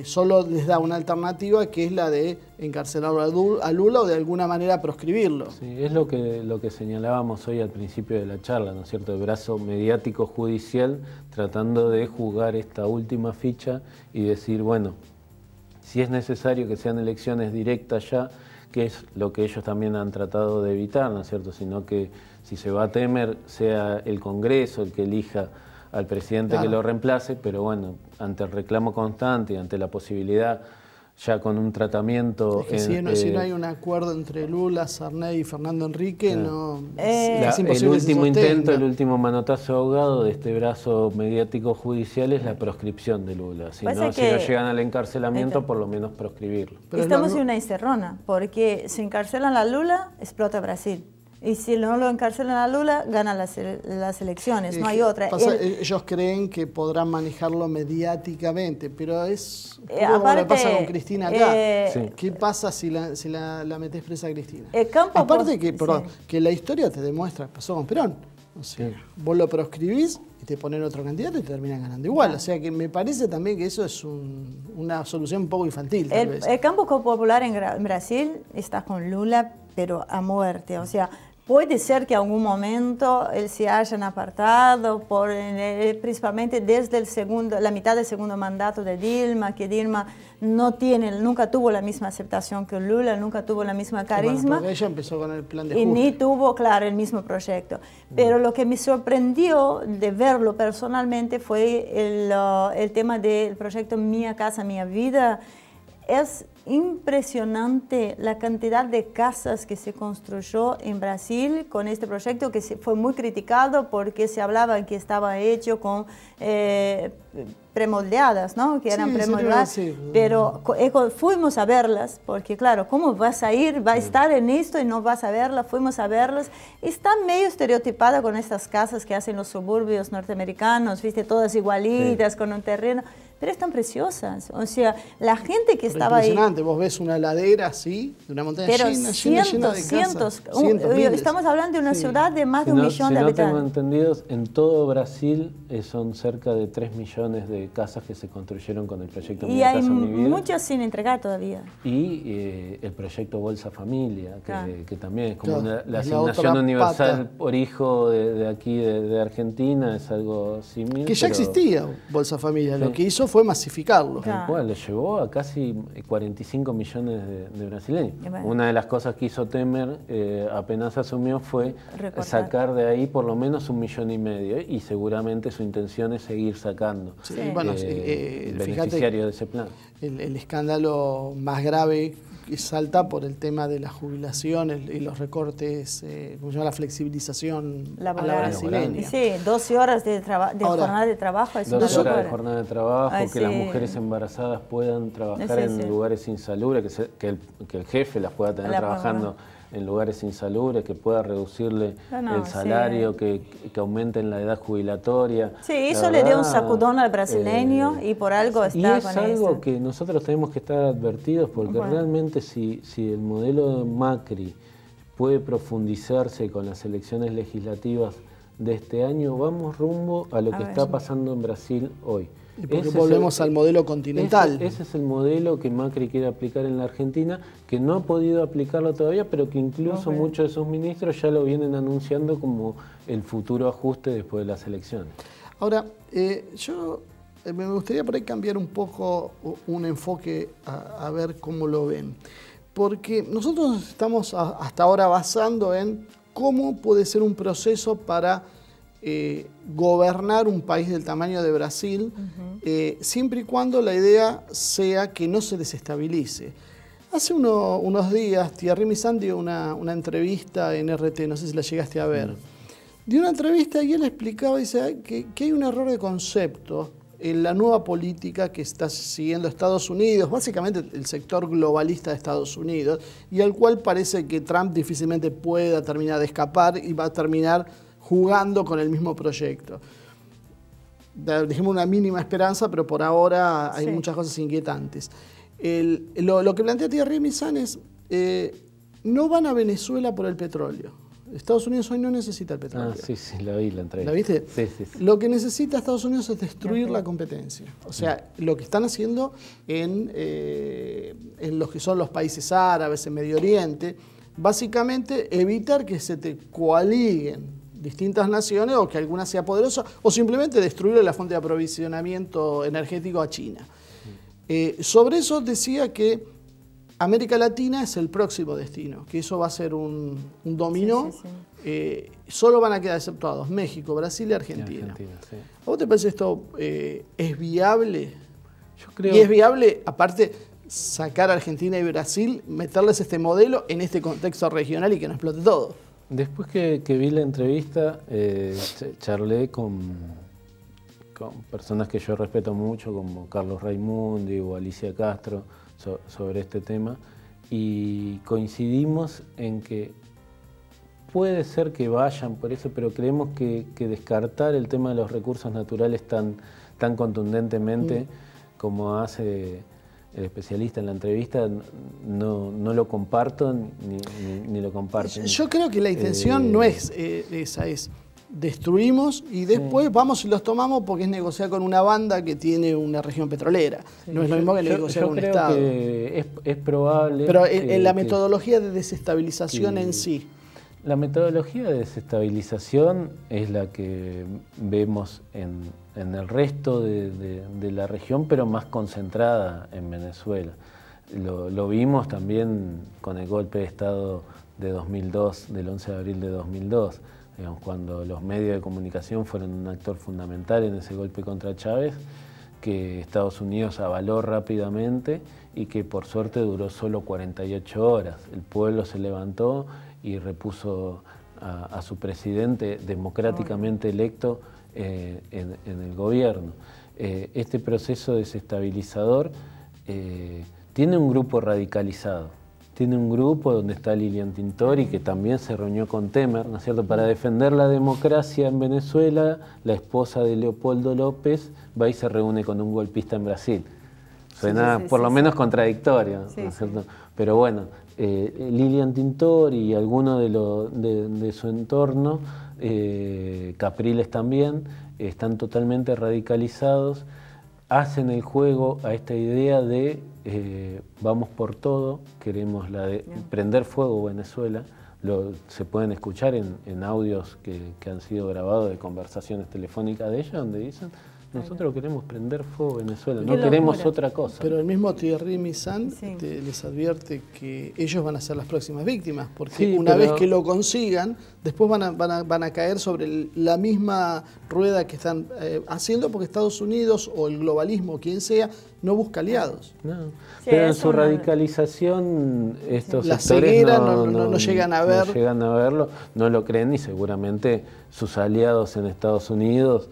solo les da una alternativa que es la de encarcelarlo a Lula o de alguna manera proscribirlo. Sí, es lo que señalábamos hoy al principio de la charla, ¿no es cierto? El brazo mediático judicial tratando de jugar esta última ficha y decir, bueno, si es necesario que sean elecciones directas ya, que es lo que ellos también han tratado de evitar, ¿no es cierto? Sino que si se va a temer, sea el Congreso el que elija al presidente que lo reemplace, pero bueno, ante el reclamo constante y ante la posibilidad ya con un tratamiento... Es que si no hay un acuerdo entre Lula, Sarney y Fernando Enrique, es imposible. El último intento, el último manotazo ahogado de este brazo mediático judicial es la proscripción de Lula. Si no llegan al encarcelamiento, por lo menos proscribirlo. Pero estamos en una encerrona, porque si encarcelan a Lula, explota Brasil. Y si no lo encarcelan a Lula, ganan las elecciones, no hay otra. Ellos creen que podrán manejarlo mediáticamente, pero es como lo pasa con Cristina acá. ¿Qué pasa si la metés presa a Cristina? Aparte que la historia te demuestra, pasó con Perón. O sea, vos lo proscribís y te ponen otro candidato y te terminan ganando igual. O sea que me parece también que eso es una solución un poco infantil, tal vez. El campo popular en Brasil está con Lula, pero a muerte. O sea, puede ser que en algún momento él se hayan apartado, principalmente desde la mitad del segundo mandato de Dilma, que Dilma nunca tuvo la misma aceptación que Lula, nunca tuvo la misma carisma. Porque ella empezó con el plan de y ajuste. ni tuvo, claro, el mismo proyecto. Pero lo que me sorprendió de verlo personalmente fue el tema del proyecto Mía Casa, Mía Vida. Es impresionante la cantidad de casas que se construyó en Brasil con este proyecto, que fue muy criticado porque se hablaba que estaba hecho con premoldeadas, ¿no? Que eran premoldeadas, pero fuimos a verlas, porque claro, ¿cómo vas a ir? Va a estar en esto y no vas a verlas. Fuimos a verlas. Está medio estereotipada con estas casas que hacen los suburbios norteamericanos, viste, todas igualitas, con un terreno. Pero están preciosas. O sea, la gente que estaba ahí... Impresionante, vos ves una ladera así, de una montaña llena de cientos. Miles. Estamos hablando de una ciudad de más de 1 millón de habitantes. Tengo entendido, en todo Brasil son cerca de 3 millones de casas que se construyeron con el proyecto Mía Casa, Mi Vida. Y hay muchas sin entregar todavía. Y el proyecto Bolsa Familia, que también es como la asignación universal por hijo de aquí, de Argentina, es algo similar. Que ya existía Bolsa Familia, lo que hizo fue masificarlo. Tal cual, le llevó a casi 45 millones de brasileños. Una de las cosas que hizo Temer apenas asumió fue sacar de ahí por lo menos 1,5 millones, y seguramente su intención es seguir sacando beneficiarios de ese plan. El escándalo más grave que salta por el tema de la jubilación y los recortes, como se llama, la flexibilización a la brasileña. Sí, 12 horas de jornada de trabajo. Es 12 horas de jornada de trabajo, que las mujeres embarazadas puedan trabajar en lugares insalubres, que el jefe las pueda tener trabajando en lugares insalubres, que pueda reducirle el salario, que aumenten la edad jubilatoria. Sí, eso le dio un sacudón al brasileño y por algo está con eso. Y es algo que nosotros tenemos que estar advertidos, porque realmente si el modelo de Macri puede profundizarse con las elecciones legislativas de este año, vamos rumbo a lo que está pasando en Brasil hoy. Y porque volvemos al modelo continental. Ese es el modelo que Macri quiere aplicar en la Argentina, que no ha podido aplicarlo todavía, pero que incluso muchos de sus ministros ya lo vienen anunciando como el futuro ajuste después de las elecciones. Ahora, yo me gustaría por ahí cambiar un poco un enfoque a ver cómo lo ven. Porque nosotros nos estamos hasta ahora basando en cómo puede ser un proceso para gobernar un país del tamaño de Brasil, siempre y cuando la idea sea que no se desestabilice. Hace unos días Thierry Missan dio una entrevista en RT, no sé si la llegaste a ver. Dio una entrevista y él explicaba, dice, que hay un error de concepto en la nueva política que está siguiendo Estados Unidos, básicamente el sector globalista de Estados Unidos, y al cual parece que Trump difícilmente pueda terminar de escapar y va a terminar jugando con el mismo proyecto. Dijimos una mínima esperanza, pero por ahora hay muchas cosas inquietantes. Lo que plantea Thierry Missan es, no van a Venezuela por el petróleo. Estados Unidos hoy no necesita el petróleo. Ah, sí, la vi la entrevista. ¿La viste? Sí, sí. Lo que necesita Estados Unidos es destruir la competencia. O sea, lo que están haciendo en los que son los países árabes, en Medio Oriente, básicamente evitar que se te coaliguen distintas naciones o que alguna sea poderosa o simplemente destruir la fuente de aprovisionamiento energético a China. Sobre eso decía que América Latina es el próximo destino, que eso va a ser un dominó. Solo van a quedar exceptuados México, Brasil y Argentina. ¿A vos te parece esto es viable? Yo creo... Y es viable, aparte, sacar a Argentina y Brasil, meterles este modelo en este contexto regional y que no explote todo. Después que vi la entrevista, charlé con personas que yo respeto mucho, como Carlos Raimundi o Alicia Castro, sobre este tema, y coincidimos en que puede ser que vayan por eso, pero creemos que descartar el tema de los recursos naturales tan contundentemente como hace el especialista en la entrevista, no lo comparto ni lo comparten. Yo creo que la intención no es esa, es destruimos y después vamos y los tomamos porque es negociar con una banda que tiene una región petrolera. No es lo mismo que negociar con un Estado. Que es probable... Pero en la metodología de desestabilización en sí. La metodología de desestabilización es la que vemos en el resto de la región, pero más concentrada en Venezuela. Lo vimos también con el golpe de Estado de 2002, del 11 de abril de 2002. Digamos, cuando los medios de comunicación fueron un actor fundamental en ese golpe contra Chávez, que Estados Unidos avaló rápidamente y que por suerte duró solo 48 horas. El pueblo se levantó y repuso a su presidente democráticamente electo en el gobierno. Este proceso desestabilizador tiene un grupo radicalizado. Tiene un grupo donde está Lilian Tintori, que también se reunió con Temer, ¿no es cierto?, para defender la democracia en Venezuela. La esposa de Leopoldo López va y se reúne con un golpista en Brasil. Suena por lo menos contradictorio, ¿no es cierto? Pero bueno, Lilian Tintori y algunos de su entorno, Capriles también, están totalmente radicalizados, hacen el juego a esta idea de vamos por todo, queremos prender fuego Venezuela. Se pueden escuchar en audios que han sido grabados de conversaciones telefónicas de ella, donde dicen: nosotros queremos prender fuego Venezuela, no queremos otra cosa. Pero el mismo Thierry Missan les advierte que ellos van a ser las próximas víctimas, porque una vez que lo consigan, después van a caer sobre la misma rueda que están haciendo, porque Estados Unidos o el globalismo, quien sea, no busca aliados. Pero en su radicalización estos la sectores ceguera no llegan a ver. No llegan a verlo, no lo creen, y seguramente sus aliados en Estados Unidos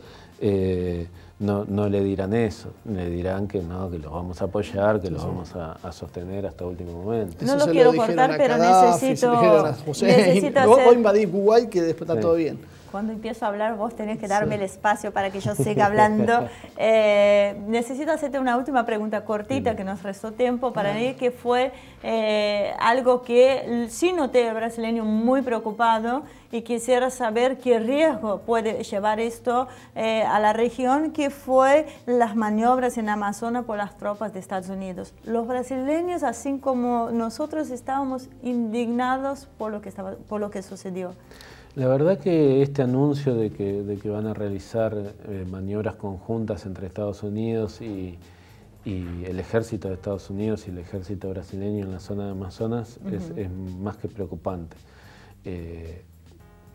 no le dirán eso, le dirán que no, que los vamos a apoyar, que los vamos a sostener hasta último momento. No lo quiero cortar, pero necesito voy a invadir Kuwait, que después está todo bien. Cuando empiezo a hablar, vos tenés que darme el espacio para que yo siga hablando. Necesito hacerte una última pregunta cortita, que nos restó tiempo para ir, que fue algo que sí noté al brasileño muy preocupado, y quisiera saber qué riesgo puede llevar esto a la región, que fue las maniobras en Amazonas por las tropas de Estados Unidos. Los brasileños, así como nosotros, estábamos indignados por lo que sucedió. La verdad que este anuncio de que van a realizar maniobras conjuntas entre Estados Unidos y el ejército de Estados Unidos y el ejército brasileño en la zona de Amazonas es más que preocupante.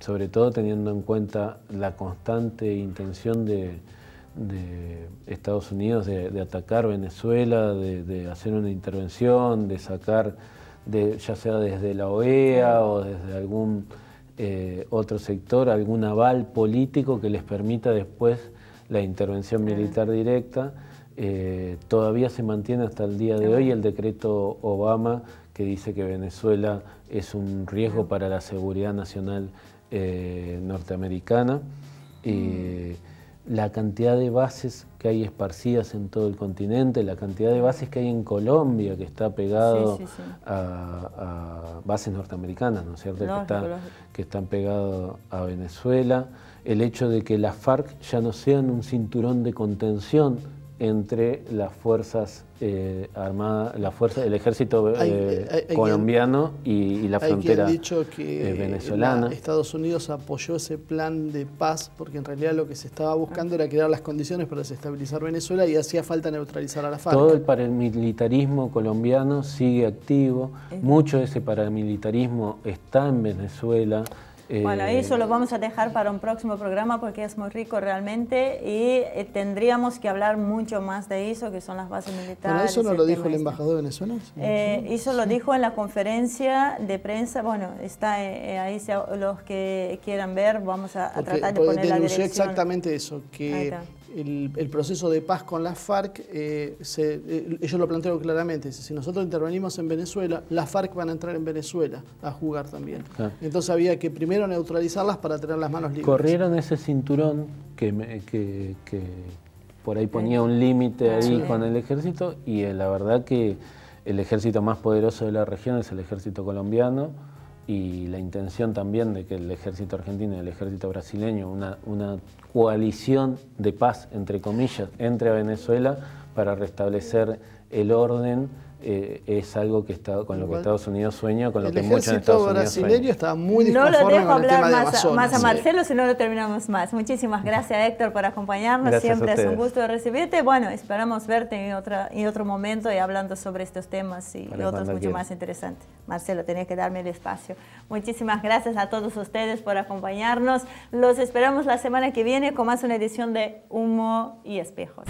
Sobre todo teniendo en cuenta la constante intención de Estados Unidos de atacar Venezuela, de hacer una intervención, de sacar, ya sea desde la OEA o desde algún otro sector, algún aval político que les permita después la intervención militar directa. Todavía se mantiene hasta el día de hoy el decreto Obama, que dice que Venezuela es un riesgo para la seguridad nacional norteamericana. la cantidad de bases que hay esparcidas en todo el continente, la cantidad de bases que hay en Colombia, que está pegado a bases norteamericanas, ¿no es cierto? Que están pegados a Venezuela, el hecho de que las FARC ya no sean un cinturón de contención entre las fuerzas armadas, el ejército colombiano y la frontera hay dicho que venezolana. Estados Unidos apoyó ese plan de paz porque en realidad lo que se estaba buscando era crear las condiciones para desestabilizar Venezuela y hacía falta neutralizar a la FARC. Todo el paramilitarismo colombiano sigue activo, mucho de ese paramilitarismo está en Venezuela. Bueno, eso lo vamos a dejar para un próximo programa porque es muy rico realmente y tendríamos que hablar mucho más de eso, que son las bases militares. Bueno, ¿eso no lo dijo el embajador de Venezuela? Eso lo dijo en la conferencia de prensa. Bueno, está ahí, los que quieran ver, vamos a tratar de poner la dirección. Exactamente eso, que el proceso de paz con las FARC, ellos lo plantearon claramente, si nosotros intervenimos en Venezuela, las FARC van a entrar en Venezuela a jugar también. Entonces había que primero neutralizarlas para tener las manos libres. Corrieron ese cinturón que por ahí ponía un límite ahí con el ejército y la verdad que el ejército más poderoso de la región es el ejército colombiano y la intención también de que el ejército argentino y el ejército brasileño, una coalición de paz, entre comillas, entre a Venezuela para restablecer el orden, es algo que con lo que Estados Unidos sueña, con lo que muchos en Estados Unidos sueñan. El ejército brasileño está muy disconforme con el tema de Amazonas. Más a Marcelo, si no lo terminamos más. Muchísimas gracias, Héctor, por acompañarnos. Gracias. Siempre es un gusto recibirte. Bueno, esperamos verte en otro momento y hablando sobre estos temas y otros mucho más interesantes. Marcelo, tenés que darme el espacio. Muchísimas gracias a todos ustedes por acompañarnos. Los esperamos la semana que viene con más una edición de Humo y Espejos.